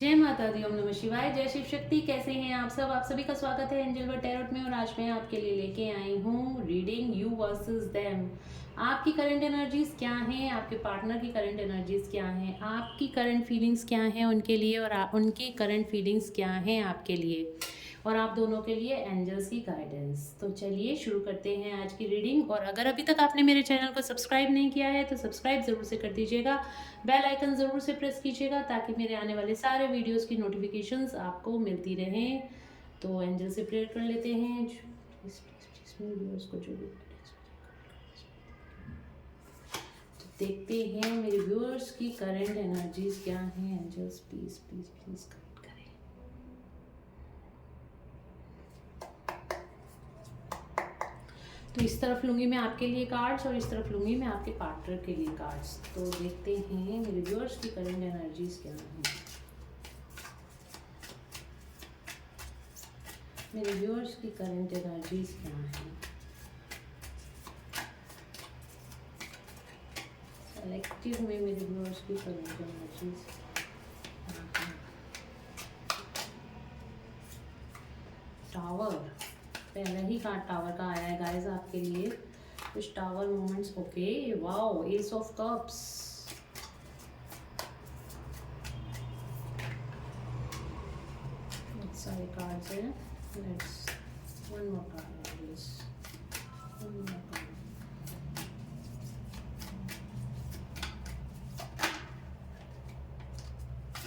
जय माता दी, ओम नमः शिवाय, जय शिव शक्ति। कैसे हैं आप सब? आप सभी का स्वागत है एंजल वर्ल्ड टैरोट में। और आज मैं आपके लिए लेके आई हूँ रीडिंग यू वर्सेस देम। आपकी करंट एनर्जीज क्या हैं, आपके पार्टनर की करंट एनर्जीज क्या हैं, आपकी करंट फीलिंग्स क्या हैं उनके लिए, और उनकी करंट फीलिंग्स क्या हैं आपके लिए, और आप दोनों के लिए एंजल्स की गाइडेंस। तो चलिए शुरू करते हैं आज की रीडिंग। और अगर अभी तक आपने मेरे चैनल को सब्सक्राइब नहीं किया है तो सब्सक्राइब ज़रूर से कर दीजिएगा, बेल आइकन ज़रूर से प्रेस कीजिएगा ताकि मेरे आने वाले सारे वीडियोस की नोटिफिकेशंस आपको मिलती रहें। तो एंजल से प्रेयर कर लेते हैं। प्लीज़ प्लीज़ प्लीज़ मेरे व्यूअर्स को जो भी तो देखते हैं मेरे व्यूअर्स की करंट एनर्जीज क्या हैं। Angels please please please guide करें। तो इस तरफ लूँगी मैं आपके लिए कार्ड्स और इस तरफ लूँगी मैं आपके पार्टनर के लिए कार्ड्स। तो देखते हैं मेरे व्यूअर्स की करंट एनर्जीज क्या हैं। मेरे व्यूअर्स की करंट एनर्जीज क्या हैं। सेलेक्टिव में मेरे व्यूअर्स की करंट एनर्जीज क्या हैं। टावर, पहला ही कार्ड टावर का आया है गाइस आपके लिए। कुछ tower moments. Okay, wow, S of cups. सारे कार्ड्स हैं। Let's one more card please, one more card.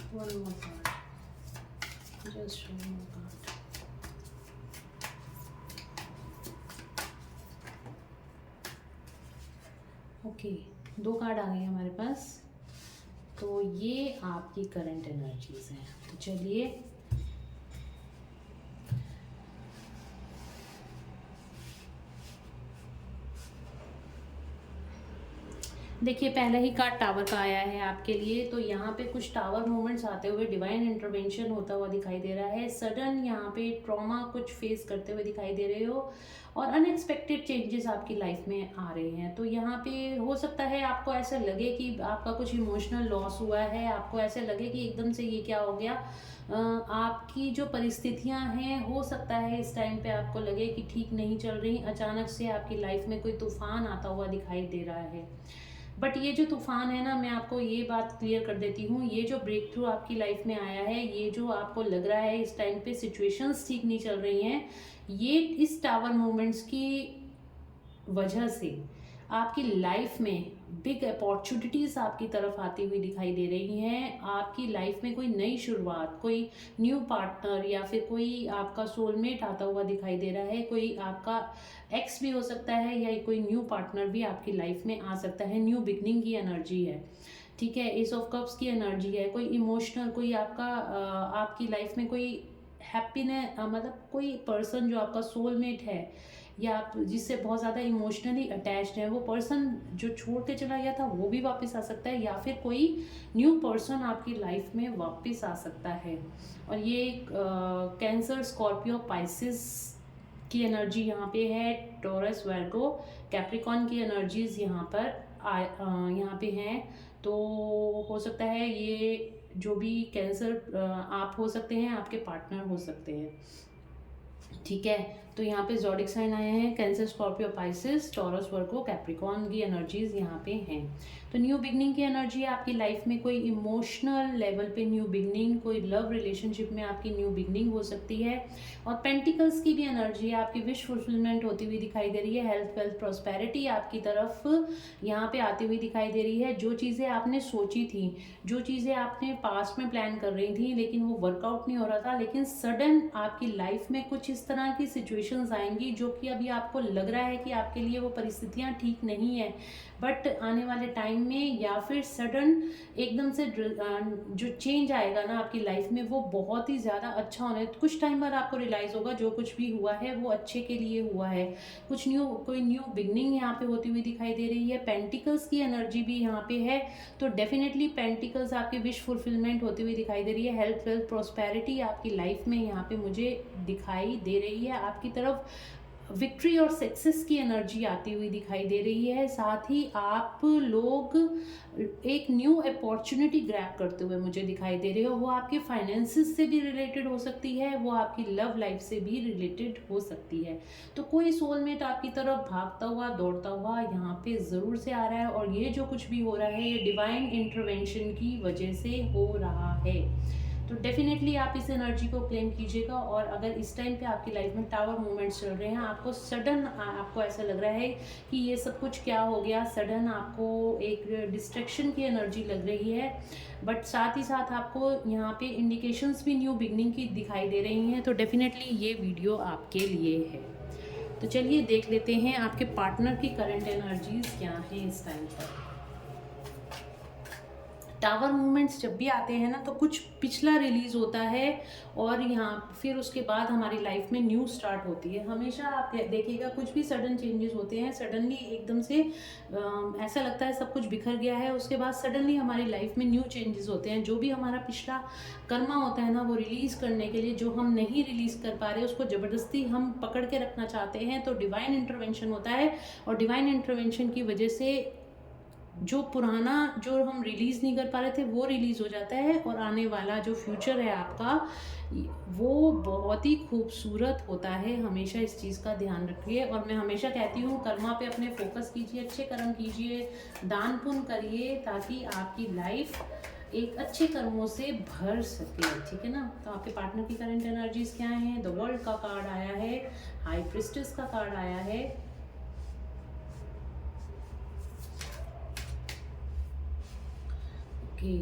One more card. Just one more card. Okay, दो कार्ड आ गए हमारे पास। तो ये आपकी करंट एनर्जीज हैं। तो चलिए देखिए, पहले ही कार्ड टावर का आया है आपके लिए। तो यहाँ पे कुछ टावर मूवमेंट्स आते हुए डिवाइन इंटरवेंशन होता हुआ दिखाई दे रहा है। सडन यहाँ पे ट्रॉमा कुछ फेस करते हुए दिखाई दे रहे हो और अनएक्सपेक्टेड चेंजेस आपकी लाइफ में आ रहे हैं। तो यहाँ पे हो सकता है आपको ऐसा लगे कि आपका कुछ इमोशनल लॉस हुआ है, आपको ऐसे लगे कि एकदम से ये क्या हो गया। आपकी जो परिस्थितियां हैं, हो सकता है इस टाइम पे आपको लगे कि ठीक नहीं चल रही। अचानक से आपकी लाइफ में कोई तूफान आता हुआ दिखाई दे रहा है। बट ये जो तूफान है ना, मैं आपको ये बात क्लियर कर देती हूँ, ये जो ब्रेक थ्रू आपकी लाइफ में आया है, ये जो आपको लग रहा है इस टाइम पे सिचुएशंस ठीक नहीं चल रही हैं, ये इस टावर मोमेंट्स की वजह से आपकी लाइफ में बिग अपॉर्चुनिटीज़ आपकी तरफ आती हुई दिखाई दे रही हैं। आपकी लाइफ में कोई नई शुरुआत, कोई न्यू पार्टनर या फिर कोई आपका सोलमेट आता हुआ दिखाई दे रहा है। कोई आपका एक्स भी हो सकता है या कोई न्यू पार्टनर भी आपकी लाइफ में आ सकता है। न्यू बिगनिंग की एनर्जी है, ठीक है। एस ऑफ कप्स की एनर्जी है। कोई इमोशनल, कोई आपका आपकी लाइफ में कोई हैप्पीनेस, मतलब कोई पर्सन जो आपका सोलमेट है या आप जिससे बहुत ज़्यादा इमोशनली अटैच्ड है, वो पर्सन जो छोड़ के चला गया था वो भी वापस आ सकता है, या फिर कोई न्यू पर्सन आपकी लाइफ में वापस आ सकता है। और ये कैंसर, स्कॉर्पियो, पाइसिस की एनर्जी यहाँ पे है। टॉरस, वर्गो, कैप्रिकॉन की एनर्जीज यहाँ पर यहाँ पे हैं। तो हो सकता है ये जो भी कैंसर आप हो सकते हैं, आपके पार्टनर हो सकते हैं, ठीक है। तो यहाँ पे ज़ोडिक साइन आए हैं। कैंसर, स्कॉर्पियो, पाइसिस, टॉरस, वर्गो, कैप्रिकॉन की एनर्जीज यहाँ पे हैं। तो न्यू बिगनिंग की एनर्जी है आपकी लाइफ में। कोई इमोशनल लेवल पे न्यू बिगनिंग, कोई लव रिलेशनशिप में आपकी न्यू बिगनिंग हो सकती है। और पेंटिकल्स की भी एनर्जी है, आपकी विश फुलफिलमेंट होती हुई दिखाई दे रही है। हेल्थ, वेल्थ, प्रॉस्पेरिटी आपकी तरफ यहाँ पे आती हुई दिखाई दे रही है। जो चीज़ें आपने सोची थी, जो चीज़ें आपने पास्ट में प्लान कर रही थी लेकिन वो वर्कआउट नहीं हो रहा था, लेकिन सडन आपकी लाइफ में कुछ इस तरह की सिचुएशंस आएंगी जो कि अभी आपको लग रहा है कि आपके लिए वो परिस्थितियाँ ठीक नहीं है, बट आने वाले टाइम में या फिर सडन एकदम से जो चेंज आएगा ना आपकी लाइफ में, वो बहुत ही ज़्यादा अच्छा होना है। कुछ टाइम बाद आपको रियलाइज़ होगा जो कुछ भी हुआ है वो अच्छे के लिए हुआ है। कुछ न्यू, कोई न्यू बिगनिंग यहाँ पे होती हुई दिखाई दे रही है। पेंटिकल्स की एनर्जी भी यहाँ पे है। तो डेफिनेटली पेंटिकल्स आपकी विश फुलफिलमेंट होती हुई दिखाई दे रही है। हेल्थ, वेल्थ, प्रॉस्पेरिटी आपकी लाइफ में यहाँ पे मुझे दिखाई दे रही है। आपकी तरफ विक्ट्री और सक्सेस की एनर्जी आती हुई दिखाई दे रही है। साथ ही आप लोग एक न्यू अपॉर्चुनिटी ग्रैब करते हुए मुझे दिखाई दे रहे हो। वो आपके फाइनेंसिस से भी रिलेटेड हो सकती है, वो आपकी लव लाइफ से भी रिलेटेड हो सकती है। तो कोई सोलमेट आपकी तरफ भागता हुआ दौड़ता हुआ यहाँ पे ज़रूर से आ रहा है, और ये जो कुछ भी हो रहा है ये डिवाइन इंटरवेंशन की वजह से हो रहा है। तो डेफिनेटली आप इस एनर्जी को क्लेम कीजिएगा। और अगर इस टाइम पे आपकी लाइफ में टावर मूवमेंट्स चल रहे हैं, आपको सडन आपको ऐसा लग रहा है कि ये सब कुछ क्या हो गया, सडन आपको एक डिस्ट्रैक्शन की एनर्जी लग रही है, बट साथ ही साथ आपको यहाँ पे इंडिकेशंस भी न्यू बिगनिंग की दिखाई दे रही हैं। तो डेफिनेटली ये वीडियो आपके लिए है। तो चलिए देख लेते हैं आपके पार्टनर की करंट एनर्जीज क्या हैं इस टाइम पर। टावर मूवमेंट्स जब भी आते हैं ना, तो कुछ पिछला रिलीज होता है और यहाँ फिर उसके बाद हमारी लाइफ में न्यू स्टार्ट होती है। हमेशा आप देखिएगा कुछ भी सडन चेंजेस होते हैं, सडनली एकदम से ऐसा लगता है सब कुछ बिखर गया है, उसके बाद सडनली हमारी लाइफ में न्यू चेंजेस होते हैं। जो भी हमारा पिछला कर्मा होता है ना, वो रिलीज़ करने के लिए जो हम नहीं रिलीज़ कर पा रहे उसको ज़बरदस्ती हम पकड़ के रखना चाहते हैं, तो डिवाइन इंटरवेंशन होता है। और डिवाइन इंटरवेंशन की वजह से जो पुराना जो हम रिलीज़ नहीं कर पा रहे थे वो रिलीज़ हो जाता है, और आने वाला जो फ्यूचर है आपका वो बहुत ही खूबसूरत होता है। हमेशा इस चीज़ का ध्यान रखिए। और मैं हमेशा कहती हूँ कर्मा पे अपने फोकस कीजिए, अच्छे कर्म कीजिए, दान पुण्य करिए, ताकि आपकी लाइफ एक अच्छे कर्मों से भर सके, ठीक है ना। तो आपके पार्टनर की करंट एनर्जीज क्या हैं? द वर्ल्ड का कार्ड आया है, हाई प्रिस्टेस का कार्ड आया है, ओके,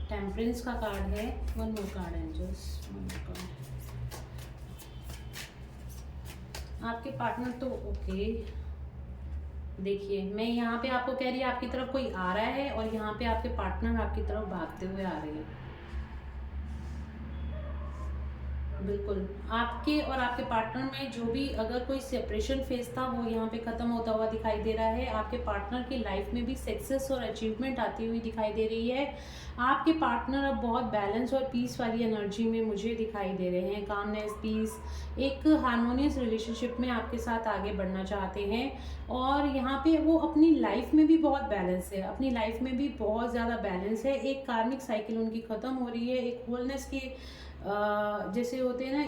टेम्परेंस का कार्ड है, one more card angels, one more card. आपके पार्टनर तो ओके, देखिए मैं यहाँ पे आपको कह रही है आपकी तरफ कोई आ रहा है, और यहाँ पे आपके पार्टनर आपकी तरफ भागते हुए आ रहे हैं। बिल्कुल, आपके और आपके पार्टनर में जो भी अगर कोई सेपरेशन फेज था वो यहाँ पे ख़त्म होता हुआ दिखाई दे रहा है। आपके पार्टनर की लाइफ में भी सक्सेस और अचीवमेंट आती हुई दिखाई दे रही है। आपके पार्टनर अब बहुत बैलेंस और पीस वाली एनर्जी में मुझे दिखाई दे रहे हैं, कामनेस, पीस, एक हार्मोनियस रिलेशनशिप में आपके साथ आगे बढ़ना चाहते हैं। और यहाँ पे वो अपनी लाइफ में भी बहुत बैलेंस है, अपनी लाइफ में भी बहुत ज़्यादा बैलेंस है। एक कार्मिक साइकिल उनकी ख़त्म हो रही है, एक होलनेस की जैसे होते हैं ना,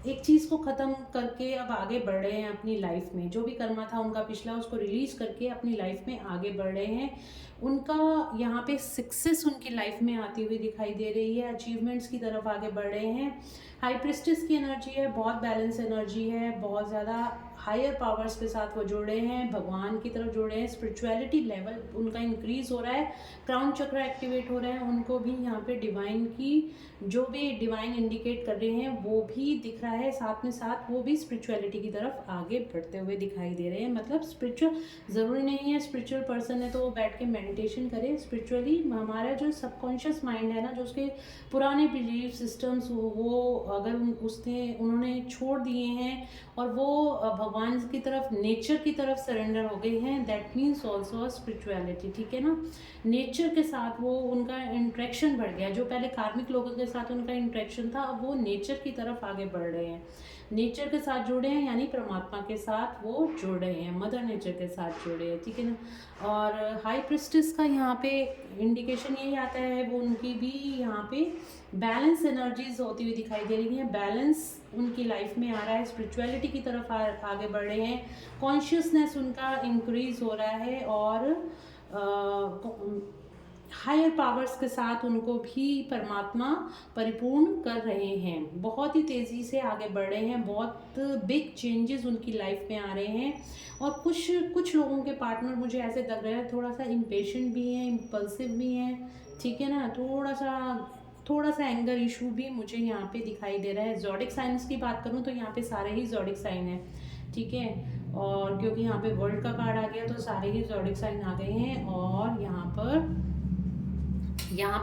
एक चीज़ को ख़त्म करके अब आगे बढ़ रहे हैं अपनी लाइफ में। जो भी कर्मा था उनका पिछला, उसको रिलीज़ करके अपनी लाइफ में आगे बढ़ रहे हैं। उनका यहाँ पे सक्सेस उनकी लाइफ में आती हुई दिखाई दे रही है, अचीवमेंट्स की तरफ आगे बढ़ रहे हैं। हाई प्रिस्टेस की एनर्जी है, बहुत बैलेंस एनर्जी है, बहुत ज़्यादा हायर पावर्स के साथ वो जुड़ रहे हैं, भगवान की तरफ जुड़ रहे हैं, स्पिरिचुअलिटी लेवल उनका इंक्रीज हो रहा है, क्राउन चक्र एक्टिवेट हो रहा है। उनको भी यहाँ पे डिवाइन की जो भी डिवाइन इंडिकेट कर रहे हैं वो भी दिख रहा है, साथ में साथ वो भी स्पिरिचुअलिटी की तरफ आगे बढ़ते हुए दिखाई दे रहे हैं। मतलब स्पिरिचुअल ज़रूरी नहीं है स्पिरिचुअल पर्सन है तो वो बैठ के मेडिटेशन करे। स्पिरिचुअली हमारा जो सबकॉन्शियस माइंड है ना, जो उसके पुराने बिलीफ सिस्टम्स वो अगर उन्होंने छोड़ दिए हैं और वो भगवान की तरफ, नेचर की तरफ सरेंडर हो गए हैं, दैट मीन्स ऑल्सो स्पिरिचुअलिटी, ठीक है ना। नेचर के साथ वो उनका इंट्रैक्शन बढ़ गया। जो पहले कार्मिक लोगों के साथ उनका इंट्रैक्शन था, अब वो नेचर की तरफ आगे बढ़ रहे हैं, नेचर के साथ जुड़े हैं, यानी परमात्मा के साथ वो जुड़ रहे हैं, मदर नेचर के साथ जुड़े हैं, ठीक है ना। और हाई प्रिस्टेस का यहाँ पे इंडिकेशन यही आता है, वो उनकी भी यहाँ पे बैलेंस एनर्जीज होती हुई दिखाई दे रही हैं, बैलेंस उनकी लाइफ में आ रहा है, स्पिरिचुअलिटी की तरफ आगे बढ़ रहे हैं, कॉन्शियसनेस उनका इंक्रीज हो रहा है, और हायर पावर्स के साथ उनको भी परमात्मा परिपूर्ण कर रहे हैं, बहुत ही तेज़ी से आगे बढ़ रहे हैं, बहुत बिग चेंजेस उनकी लाइफ में आ रहे हैं। और कुछ लोगों के पार्टनर मुझे ऐसे लग रहा है थोड़ा सा इम्पेशेंट भी हैं, इम्पल्सिव भी हैं, ठीक है ना, थोड़ा सा एंगर इशू भी मुझे यहाँ पे दिखाई दे रहा है। ज़ोडिक साइंस की बात करूँ तो यहाँ पे सारे ही ज़ोडिक साइन हैं, ठीक है। और क्योंकि यहाँ पे वर्ल्ड का कार्ड आ गया तो सारे ही ज़ोडिक साइन आ गए हैं। और यहाँ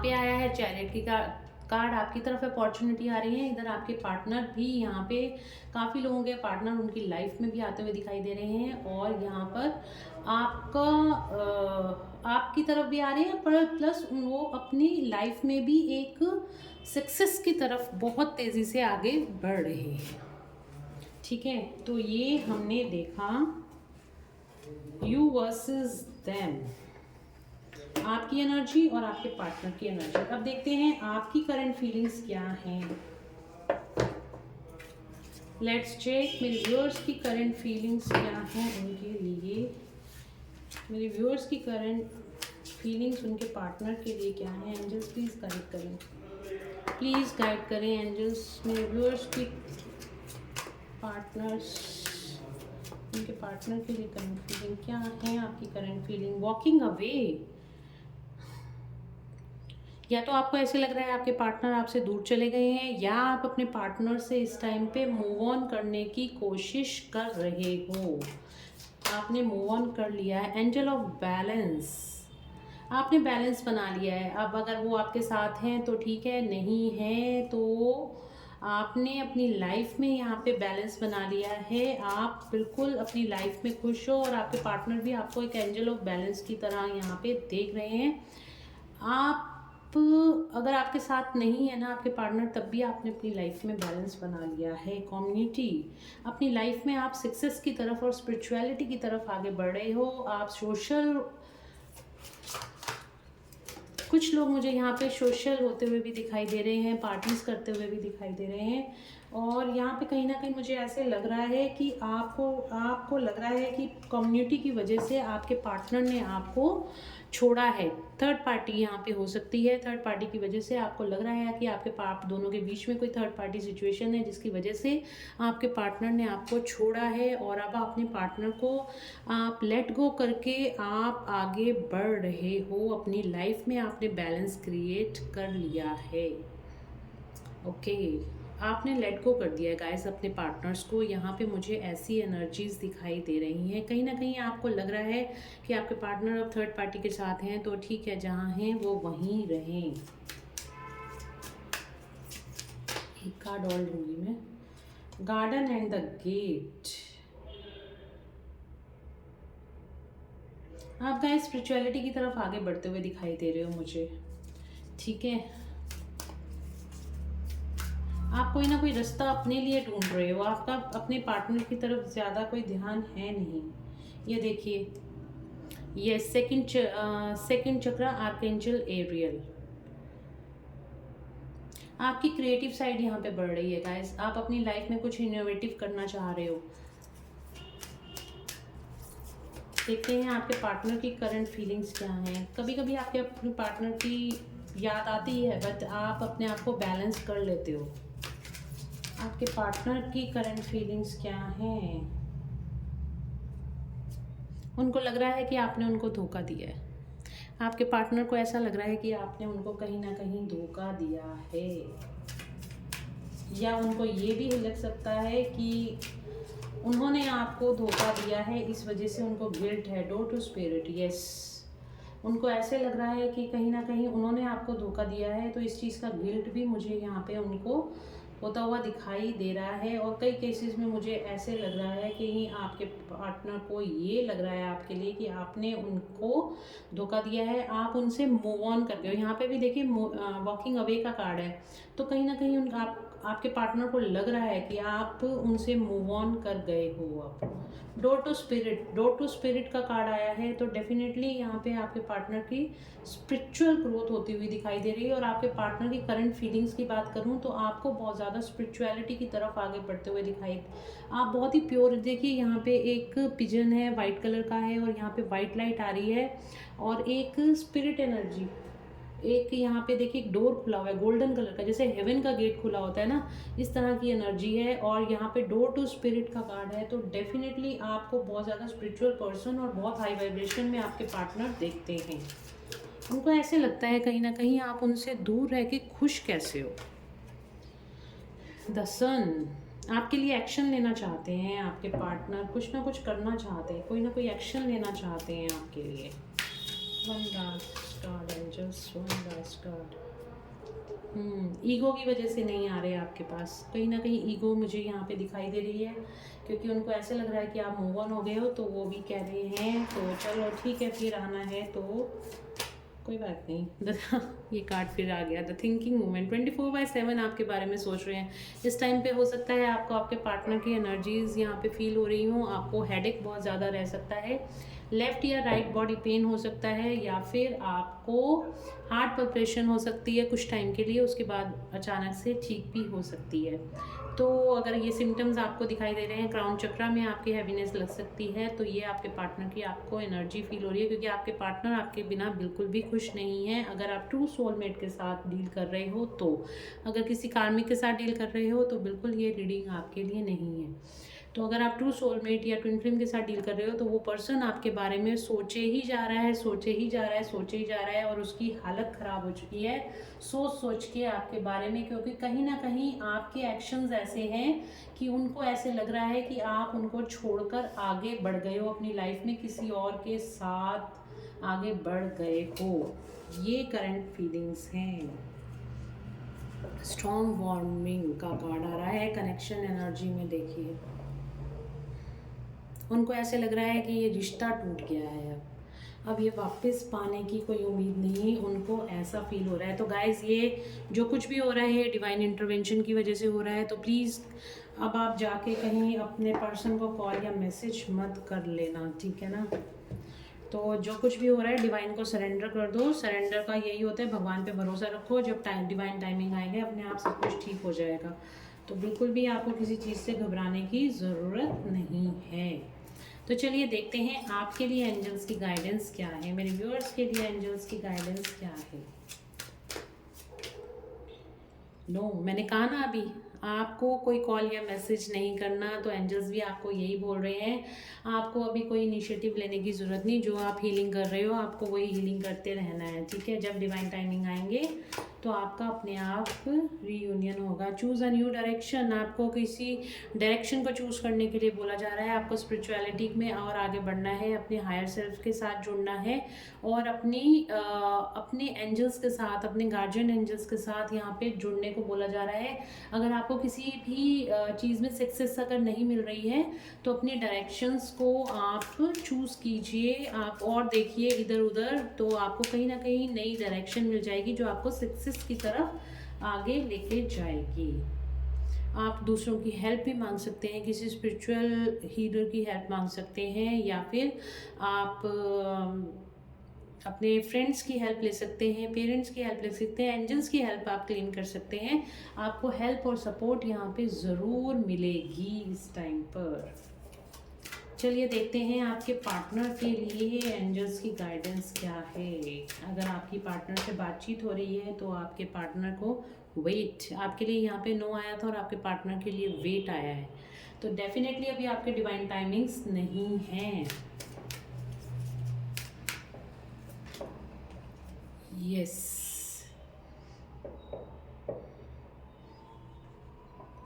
पे आया है चैरियट की कार्ड, आपकी तरफ अपॉर्चुनिटी आ रही है। इधर आपके पार्टनर भी यहाँ पे काफ़ी लोगों के पार्टनर उनकी लाइफ में भी आते हुए दिखाई दे रहे हैं, और यहाँ पर आपकी तरफ भी आ रहे हैं, पर प्लस वो अपनी लाइफ में भी एक सक्सेस की तरफ बहुत तेज़ी से आगे बढ़ रहे हैं, ठीक है, तो ये हमने देखा यू वर्सेस देम, आपकी एनर्जी और आपके पार्टनर की एनर्जी। अब देखते हैं आपकी करंट फीलिंग्स क्या हैं। लेट्स चेक मेरे व्यूअर्स की करंट फीलिंग्स क्या हैं उनके लिए, मेरे व्यूअर्स की करंट फीलिंग्स उनके पार्टनर के लिए क्या है। एंजल्स प्लीज़ गाइड करें, प्लीज़ गाइड करें एंजल्स, मेरे व्यूअर्स की पार्टनर्स, उनके पार्टनर के लिए करंट फीलिंग क्या है। आपकी करंट फीलिंग वॉकिंग अवे, या तो आपको ऐसे लग रहा है आपके पार्टनर आपसे दूर चले गए हैं, या आप अपने पार्टनर से इस टाइम पे मूव ऑन करने की कोशिश कर रहे हो। आपने मूव ऑन कर लिया है। एंजल ऑफ बैलेंस, आपने बैलेंस बना लिया है। अब अगर वो आपके साथ हैं तो ठीक है, नहीं है तो आपने अपनी लाइफ में यहाँ पे बैलेंस बना लिया है। आप बिल्कुल अपनी लाइफ में खुश हो और आपके पार्टनर भी आपको एक एंजल ऑफ बैलेंस की तरह यहाँ पे देख रहे हैं। आप अगर आपके साथ नहीं है ना आपके पार्टनर, तब भी आपने अपनी लाइफ में बैलेंस बना लिया है। कम्युनिटी, अपनी लाइफ में आप सक्सेस की तरफ और स्पिरिचुअलिटी की तरफ आगे बढ़ रहे हो। आप सोशल, कुछ लोग मुझे यहाँ पे सोशल होते हुए भी दिखाई दे रहे हैं, पार्टीज करते हुए भी दिखाई दे रहे हैं। और यहाँ पे कहीं ना कहीं मुझे ऐसे लग रहा है कि आपको लग रहा है कि कम्युनिटी की वजह से आपके पार्टनर ने आपको छोड़ा है। थर्ड पार्टी यहाँ पे हो सकती है, थर्ड पार्टी की वजह से आपको लग रहा है कि आपके आप दोनों के बीच में कोई थर्ड पार्टी सिचुएशन है, जिसकी वजह से आपके पार्टनर ने आपको छोड़ा है। और अब अपने पार्टनर को आप लेट गो करके आप आगे बढ़ रहे हो। अपनी लाइफ में आपने बैलेंस क्रिएट कर लिया है। ओके, आपने लेट गो कर दिया है गाइस अपने पार्टनर्स को। यहाँ पे मुझे ऐसी एनर्जीज दिखाई दे रही हैं। कहीं ना कहीं आपको लग रहा है कि आपके पार्टनर अब थर्ड पार्टी के साथ हैं, तो ठीक है, जहाँ हैं वो वहीं रहें। एक कार्ड और लूँगी मैं, गार्डन एंड द गेट। आप गाइस स्पिरिचुअलिटी की तरफ आगे बढ़ते हुए दिखाई दे रहे हो मुझे, ठीक है। आप कोई ना कोई रास्ता अपने लिए ढूंढ रहे हो, आपका अपने पार्टनर की तरफ ज़्यादा कोई ध्यान है नहीं। ये देखिए, ये सेकंड चक्र आर्कएंजल एरियल, आपकी क्रिएटिव साइड यहाँ पे बढ़ रही है गाइस। आप अपनी लाइफ में कुछ इनोवेटिव करना चाह रहे हो। देखते हैं आपके पार्टनर की करंट फीलिंग्स क्या हैं। कभी कभी आपके अपने पार्टनर की याद आती है, बट आप अपने आप को बैलेंस कर लेते हो। आपके पार्टनर की करंट फीलिंग्स क्या हैं। उनको लग रहा है कि आपने उनको धोखा दिया है। आपके पार्टनर को ऐसा लग रहा है कि आपने उनको कहीं ना कहीं धोखा दिया है, या उनको ये भी लग सकता है कि उन्होंने आपको धोखा दिया है, इस वजह से उनको गिल्ट है। डोर टू स्पिरिट, यस, उनको ऐसे लग रहा है कि कहीं ना कहीं उन्होंने आपको धोखा दिया है, तो इस चीज़ का गिल्ट भी मुझे यहाँ पे उनको होता हुआ दिखाई दे रहा है। और कई केसेस में मुझे ऐसे लग रहा है कि आपके पार्टनर को ये लग रहा है आपके लिए कि आपने उनको धोखा दिया है, आप उनसे मूव ऑन कर गए हो। यहाँ पे भी देखिए वॉकिंग अवे का कार्ड है, तो कहीं ना कहीं आपके पार्टनर को लग रहा है कि आप उनसे मूव ऑन कर गए हो। अब डोर टू स्पिरिट का कार्ड आया है, तो डेफिनेटली यहाँ पे आपके पार्टनर की स्पिरिचुअल ग्रोथ होती हुई दिखाई दे रही है। और आपके पार्टनर की करंट फीलिंग्स की बात करूँ तो आपको बहुत ज़्यादा स्पिरिचुअलिटी की तरफ आगे बढ़ते हुए दिखाई, आप बहुत ही प्योर। देखिए यहाँ पे एक पिजन है, वाइट कलर का है, और यहाँ पे वाइट लाइट आ रही है, और एक स्पिरिट एनर्जी, एक यहाँ पे देखिए एक डोर खुला हुआ है गोल्डन कलर का, जैसे हेवन का गेट खुला होता है ना, इस तरह की एनर्जी है। और यहाँ पे डोर टू स्पिरिट का कार्ड है, तो डेफिनेटली आपको बहुत ज़्यादा स्पिरिचुअल पर्सन और बहुत हाई वाइब्रेशन में आपके पार्टनर देखते हैं। उनको ऐसे लगता है कहीं ना कहीं आप उनसे दूर रह के खुश कैसे हो। द सन, आपके लिए एक्शन लेना चाहते हैं आपके पार्टनर, कुछ ना कुछ करना चाहते हैं, कोई ना कोई एक्शन लेना चाहते हैं आपके लिए। One last card angels, one last card. Ego की वजह से नहीं आ रहे आपके पास, कहीं ना कहीं ईगो मुझे यहाँ पे दिखाई दे रही है, क्योंकि उनको ऐसे लग रहा है कि आप मूव ऑन हो गए हो, तो वो भी कह रहे हैं तो चलो ठीक है, फिर आना है तो कोई बात नहीं। ये कार्ड फिर आ गया, द थिंकिंग मोमेंट। 24/7 आपके बारे में सोच रहे हैं। इस टाइम पे हो सकता है आपको आपके पार्टनर की एनर्जीज यहाँ पे फील हो रही हूँ, आपको हेडेक बहुत ज़्यादा रह सकता है, लेफ्ट या राइट बॉडी पेन हो सकता है, या फिर आपको हार्ट पल्पेशन हो सकती है कुछ टाइम के लिए, उसके बाद अचानक से ठीक भी हो सकती है। तो अगर ये सिम्टम्स आपको दिखाई दे रहे हैं, क्राउन चक्रा में आपकी हैवीनेस लग सकती है, तो ये आपके पार्टनर की आपको एनर्जी फील हो रही है, क्योंकि आपके पार्टनर आपके बिना बिल्कुल भी खुश नहीं है। अगर आप ट्रू सोलमेट के साथ डील कर रहे हो तो, अगर किसी कार्मिक के साथ डील कर रहे हो तो बिल्कुल ये रीडिंग आपके लिए नहीं है। तो अगर आप ट्रू सोलमेट या ट्विन फ्लेम के साथ डील कर रहे हो तो वो पर्सन आपके बारे में सोचे ही जा रहा है, सोचे ही जा रहा है, सोचे ही जा रहा है, और उसकी हालत ख़राब हो चुकी है सोच सोच के आपके बारे में, क्योंकि कहीं ना कहीं आपके एक्शंस ऐसे हैं कि उनको ऐसे लग रहा है कि आप उनको छोड़कर आगे बढ़ गए हो अपनी लाइफ में, किसी और के साथ आगे बढ़ गए हो। ये करंट फीलिंग्स हैं। स्ट्रॉन्ग वार्मिंग का कार्ड आ रहा है कनेक्शन एनर्जी में। देखिए, उनको ऐसे लग रहा है कि ये रिश्ता टूट गया है, अब ये वापस पाने की कोई उम्मीद नहीं, उनको ऐसा फील हो रहा है। तो गाइज़, ये जो कुछ भी हो रहा है डिवाइन इंटरवेंशन की वजह से हो रहा है, तो प्लीज़ अब आप जाके कहीं अपने पर्सन को कॉल या मैसेज मत कर लेना, ठीक है ना। तो जो कुछ भी हो रहा है डिवाइन को सरेंडर कर दो। सरेंडर का यही होता है, भगवान पे भरोसा रखो, जब डिवाइन टाइमिंग आएगा अपने आप सब कुछ ठीक हो जाएगा। तो बिल्कुल भी आपको किसी चीज़ से घबराने की ज़रूरत नहीं है। तो चलिए देखते हैं आपके लिए एंजल्स की गाइडेंस क्या है, मेरे व्यूअर्स के लिए एंजल्स की गाइडेंस क्या है। मैंने कहा ना अभी, आपको कोई कॉल या मैसेज नहीं करना, तो एंजल्स भी आपको यही बोल रहे हैं, आपको अभी कोई इनिशिएटिव लेने की ज़रूरत नहीं। जो आप हीलिंग कर रहे हो आपको वही हीलिंग करते रहना है, ठीक है। जब डिवाइन टाइमिंग आएंगे तो आपका अपने आप रीयूनियन होगा। चूज़ अ न्यू डायरेक्शन, आपको किसी डायरेक्शन को चूज़ करने के लिए बोला जा रहा है। आपको स्पिरिचुअलिटी में और आगे बढ़ना है, अपने हायर सेल्फ के साथ जुड़ना है, और अपने एंजल्स के साथ, अपने गार्जियन एंजल्स के साथ यहाँ पे जुड़ने को बोला जा रहा है। अगर आपको किसी भी चीज़ में सक्सेस अगर नहीं मिल रही है तो अपनी डायरेक्शंस को आप चूज़ कीजिए, आप और देखिए इधर उधर, तो आपको कहीं ना कहीं नई डायरेक्शन मिल जाएगी जो आपको सक्सेस की तरफ आगे लेके जाएगी। आप दूसरों की हेल्प भी मांग सकते हैं, किसी स्पिरिचुअल हीलर की हेल्प मांग सकते हैं, या फिर आप अपने फ्रेंड्स की हेल्प ले सकते हैं, पेरेंट्स की हेल्प ले सकते हैं, एंजल्स की हेल्प आप क्लेम कर सकते हैं। आपको हेल्प और सपोर्ट यहाँ पे ज़रूर मिलेगी इस टाइम पर। चलिए देखते हैं आपके पार्टनर के लिए एंजल्स की गाइडेंस क्या है। अगर आपकी पार्टनर से बातचीत हो रही है तो आपके पार्टनर को वेट, आपके लिए यहाँ पे नो आया था और आपके पार्टनर के लिए वेट आया है, तो डेफिनेटली अभी आपके डिवाइन टाइमिंग्स नहीं हैं। यस,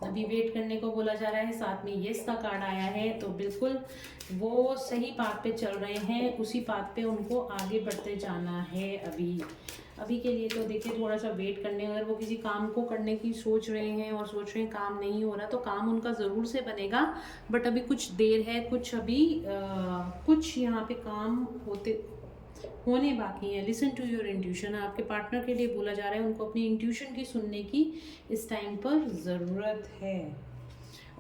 अभी वेट करने को बोला जा रहा है, साथ में यस का कार्ड आया है, तो बिल्कुल वो सही पाथ पे चल रहे हैं, उसी पाथ पे उनको आगे बढ़ते जाना है। अभी के लिए तो देखिए थोड़ा सा वेट करने, अगर वो किसी काम को करने की सोच रहे हैं और सोच रहे हैं काम नहीं हो रहा, तो काम उनका ज़रूर से बनेगा, बट अभी कुछ देर है, कुछ अभी कुछ यहाँ पे काम होने बाकी है। लिसन टू योर इंट्यूशन, आपके पार्टनर के लिए बोला जा रहा है, उनको अपनी इंट्यूशन की सुनने की इस टाइम पर ज़रूरत है।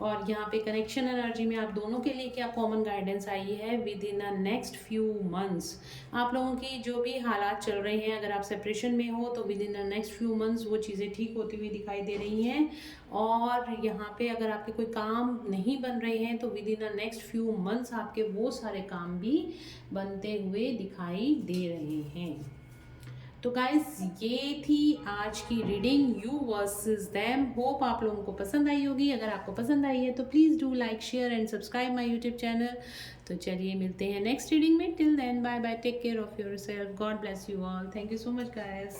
और यहाँ पे कनेक्शन एनर्जी में आप दोनों के लिए क्या कॉमन गाइडेंस आई है, with in a next few months आप लोगों की जो भी हालात चल रहे हैं, अगर आप सेपरेशन में हो तो with in the next few months वो चीज़ें ठीक होती हुई दिखाई दे रही हैं। और यहाँ पे अगर आपके कोई काम नहीं बन रहे हैं तो with in the next few months आपके वो सारे काम भी बनते हुए दिखाई दे रहे हैं। तो गाइज ये थी आज की reading, you versus them. Hope आप लोगों को पसंद आई होगी। अगर आपको पसंद आई है तो please do like, share and subscribe my YouTube channel. तो चलिए मिलते हैं नेक्स्ट रीडिंग में। Till then bye bye, take care of yourself, God bless you all, thank you so much guys.